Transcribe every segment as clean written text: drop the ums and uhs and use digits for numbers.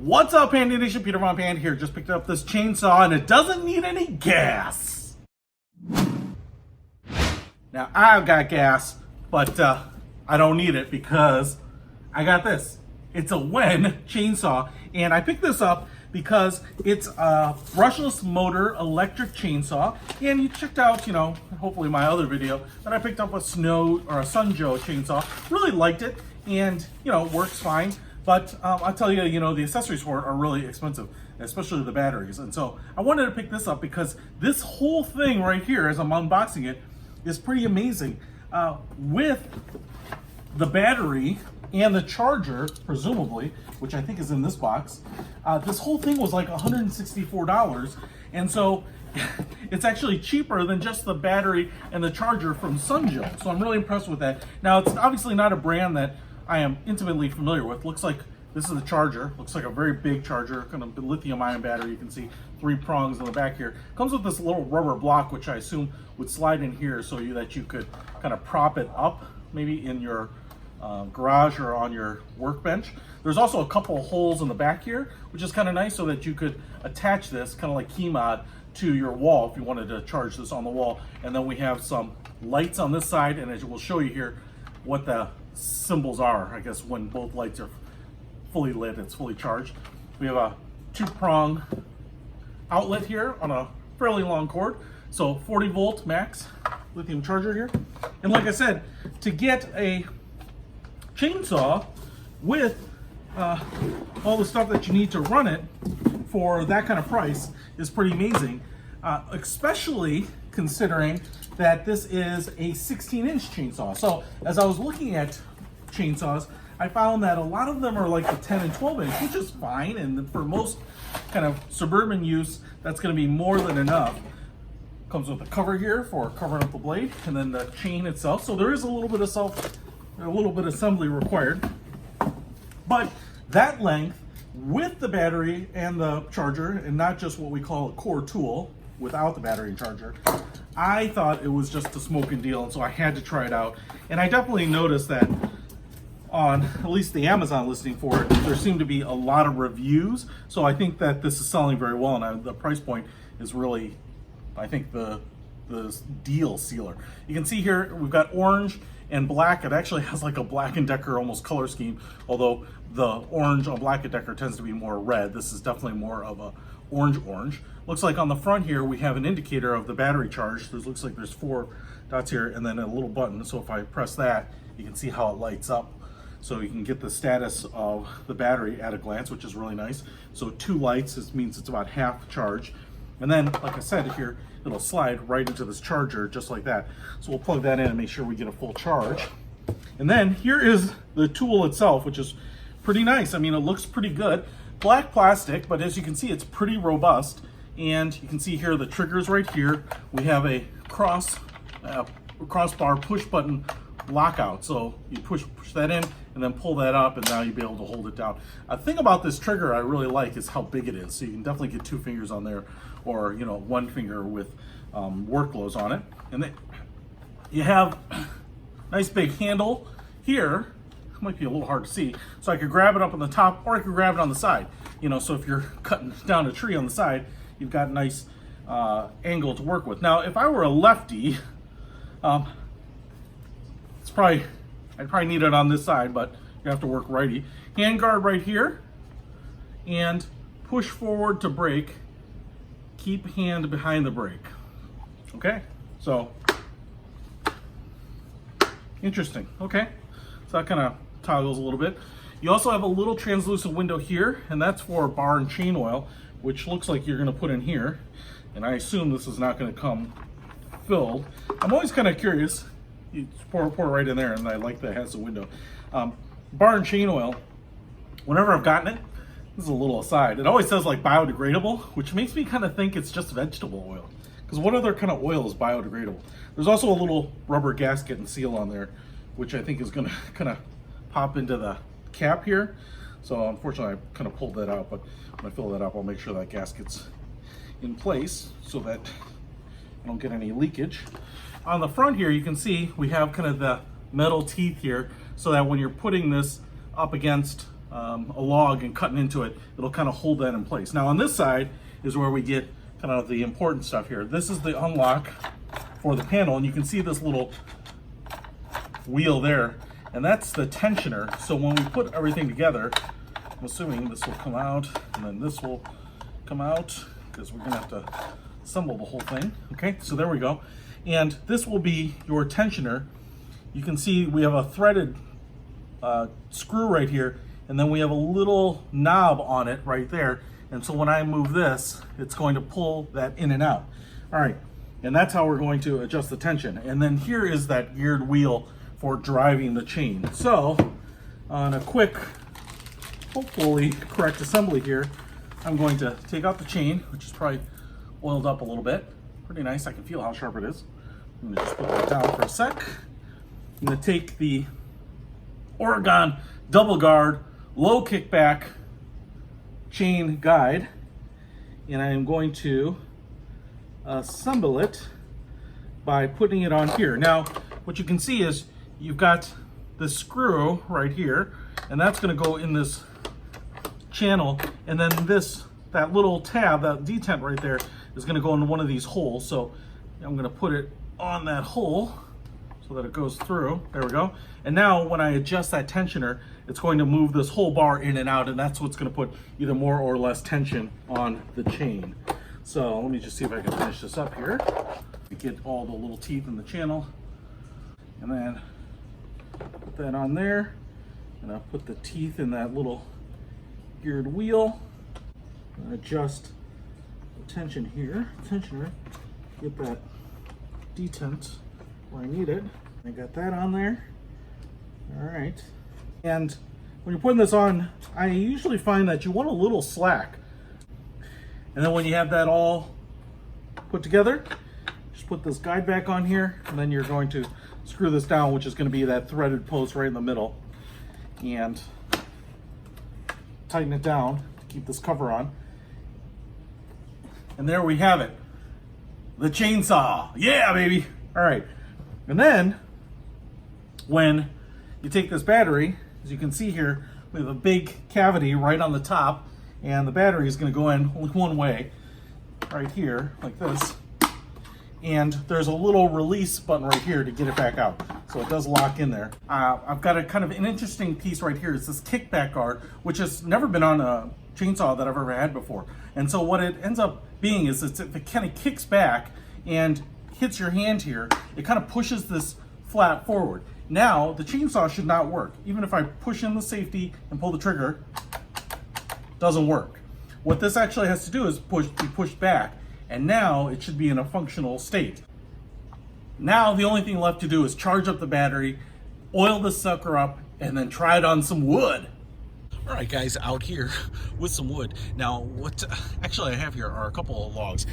What's up, Panda Nation? Peter Von Panda here. Just picked up this chainsaw and it doesn't need any gas. Now, I've got gas, but I don't need it because I got this. It's a WEN chainsaw, and I picked this up because it's a brushless motor electric chainsaw. And you checked out, hopefully my other video, that I picked up a Sunjo chainsaw. Really liked it, and works fine. But I'll tell you, the accessories for it are really expensive, especially the batteries. And so I wanted to pick this up because this whole thing right here, as I'm unboxing it, is pretty amazing. With the battery and the charger, presumably, which I think is in this box, this whole thing was like $164. And so it's actually cheaper than just the battery and the charger from Sunjo. So I'm really impressed with that. Now, it's obviously not a brand that I am intimately familiar with. Looks like this is the charger. Looks like a very big charger, kind of lithium ion battery. You can see 3 prongs in the back here. Comes with this little rubber block, which I assume would slide in here so that you could kind of prop it up, maybe in your garage or on your workbench. There's also a couple of holes in the back here, which is kind of nice, so that you could attach this kind of like key mod to your wall if you wanted to charge this on the wall. And then we have some lights on this side, and as we'll show you here what the symbols are, I guess, when both lights are fully lit, it's fully charged. We have a 2-prong outlet here on a fairly long cord, so 40 volt max lithium charger here. And like I said, to get a chainsaw with all the stuff that you need to run it for that kind of price is pretty amazing, especially considering that this is a 16-inch chainsaw. So as I was looking at chainsaws, I found that a lot of them are like the 10 and 12 inch, which is fine, and for most kind of suburban use, that's going to be more than enough. Comes with a cover here for covering up the blade, and then the chain itself. So there is a little bit of assembly required, but that length with the battery and the charger, and not just what we call a core tool without the battery and charger, I thought it was just a smoking deal, and so I had to try it out. And I definitely noticed that on at least the Amazon listing for it, there seemed to be a lot of reviews. So I think that this is selling very well, and the price point is really, I think, the deal sealer. You can see here we've got orange and black. It actually has like a Black+decker almost color scheme, although the orange on Black+decker tends to be more red. This is definitely more of a orange. Looks like on the front here we have an indicator of the battery charge. Looks like there's 4 dots here and then a little button. So if I press that, you can see how it lights up. So you can get the status of the battery at a glance, which is really nice. So 2 lights, this means it's about half charge. And then, like I said here, it'll slide right into this charger just like that. So we'll plug that in and make sure we get a full charge. And then here is the tool itself, which is pretty nice. I mean, it looks pretty good. Black plastic, but as you can see, it's pretty robust. And you can see here the triggers right here. We have a crossbar push button lockout. So you push that in and then pull that up, and now you'll be able to hold it down. A thing about this trigger I really like is how big it is. So you can definitely get 2 fingers on there, or 1 finger with work gloves on it. And then you have a nice big handle here. It might be a little hard to see. So I could grab it up on the top, or I could grab it on the side. So if you're cutting down a tree on the side, you've got a nice angle to work with. Now, if I were a lefty, I'd probably need it on this side, but you have to work righty. Hand guard right here, and push forward to brake. Keep hand behind the brake. Okay, so interesting. Okay, so that kind of toggles a little bit. You also have a little translucent window here, and that's for bar and chain oil, which looks like you're going to put in here. And I assume this is not going to come filled. I'm always kind of curious. You pour it right in there, and I like that it has a window. Bar and chain oil, whenever I've gotten it, this is a little aside, it always says like biodegradable, which makes me kind of think it's just vegetable oil. Because what other kind of oil is biodegradable? There's also a little rubber gasket and seal on there, which I think is going to kind of pop into the cap here. So unfortunately I kind of pulled that out, but when I fill that up, I'll make sure that gasket's in place so that I don't get any leakage. On the front here, you can see we have kind of the metal teeth here, so that when you're putting this up against a log and cutting into it, it'll kind of hold that in place. Now on this side is where we get kind of the important stuff here. This is the unlock for the panel, and you can see this little wheel there, and that's the tensioner. So when we put everything together, I'm assuming this will come out, and then this will come out, because we're gonna have to assemble the whole thing. Okay, so there we go. And this will be your tensioner. You can see we have a threaded screw right here, and then we have a little knob on it right there. And so when I move this, it's going to pull that in and out. All right, and that's how we're going to adjust the tension. And then here is that geared wheel for driving the chain. So on a quick, hopefully correct assembly here, I'm going to take out the chain, which is probably oiled up a little bit. Pretty nice, I can feel how sharp it is. I'm gonna just put that down for a sec. I'm gonna take the Oregon double guard, low kickback chain guide, and I am going to assemble it by putting it on here. Now, what you can see is you've got the screw right here, and that's gonna go in this channel, and then that little tab, that detent right there, is gonna go into one of these holes. So I'm gonna put it on that hole so that it goes through. There we go. And now when I adjust that tensioner, it's going to move this whole bar in and out, and that's what's gonna put either more or less tension on the chain. So let me just see if I can finish this up here. Get all the little teeth in the channel, and then put that on there, and I'll put the teeth in that little geared wheel, and adjust the tension here, tensioner, get that detent where I need it. I got that on there. All right. And when you're putting this on, I usually find that you want a little slack. And then when you have that all put together, just put this guide back on here, and then you're going to screw this down, which is going to be that threaded post right in the middle, and tighten it down to keep this cover on. And there we have it. The chainsaw. Yeah, baby. All right. And then when you take this battery, as you can see here, we have a big cavity right on the top, and the battery is going to go in only one way, right here, like this. And there's a little release button right here to get it back out. So it does lock in there. I've got a kind of an interesting piece right here. It's this kickback guard, which has never been on a chainsaw that I've ever had before. And so what it ends up being is if it kind of kicks back and hits your hand here, it kind of pushes this flat forward. Now, the chainsaw should not work. Even if I push in the safety and pull the trigger, doesn't work. What this actually has to do is be pushed back, and now it should be in a functional state. Now the only thing left to do is charge up the battery, oil this sucker up, and then try it on some wood. All right, guys, out here with some wood. Now, what actually I have here are a couple of logs.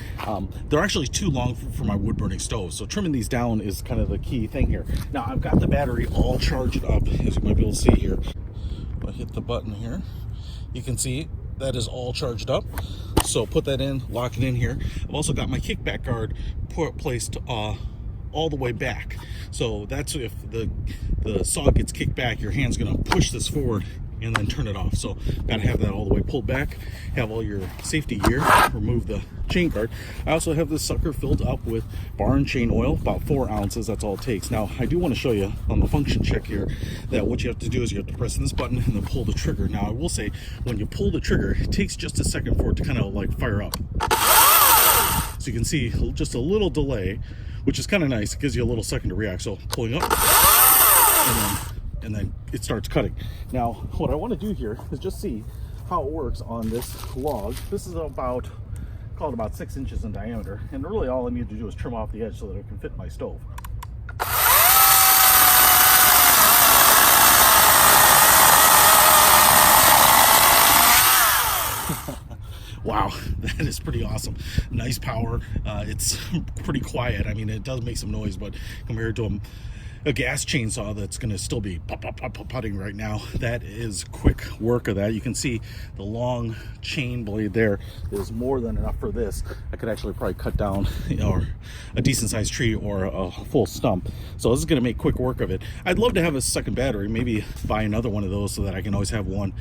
They're actually too long for my wood burning stove, so trimming these down is kind of the key thing here. Now, I've got the battery all charged up, as you might be able to see here. I hit the button here. You can see that is all charged up. So put that in, lock it in here. I've also got my kickback guard placed all the way back. So that's if the saw gets kicked back, your hand's gonna push this forward and then turn it off. So gotta have that all the way pulled back, have all your safety gear, remove the chain guard. I also have this sucker filled up with bar and chain oil, about 4 ounces, that's all it takes. Now, I do wanna show you on the function check here that what you have to do is you have to press this button and then pull the trigger. Now, I will say, when you pull the trigger, it takes just a second for it to kind of like fire up. So you can see just a little delay, which is kind of nice. It gives you a little second to react. So pulling up, and then it starts cutting. Now, what I want to do here is just see how it works on this log. This is about, call it about 6 inches in diameter, and really all I need to do is trim off the edge so that it can fit in my stove. Wow, that is pretty awesome. Nice power. It's pretty quiet. I mean, it does make some noise, but compared to a gas chainsaw that's going to still be putting right now. That is quick work of that. You can see the long chain blade there is more than enough for this. I could actually probably cut down, you know, a decent sized tree or a full stump. So this is going to make quick work of it. I'd love to have a second battery, maybe buy another one of those so that I can always have one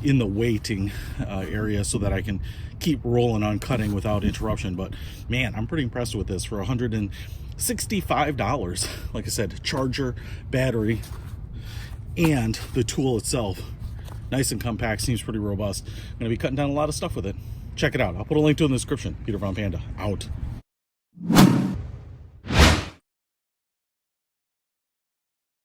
in the waiting area so that I can keep rolling on cutting without interruption. But man, I'm pretty impressed with this for $165. Like I said, charger, battery, and the tool itself. Nice and compact, seems pretty robust. I'm gonna be cutting down a lot of stuff with it. Check it out. I'll put a link to it in the description. Peter von Panda, out.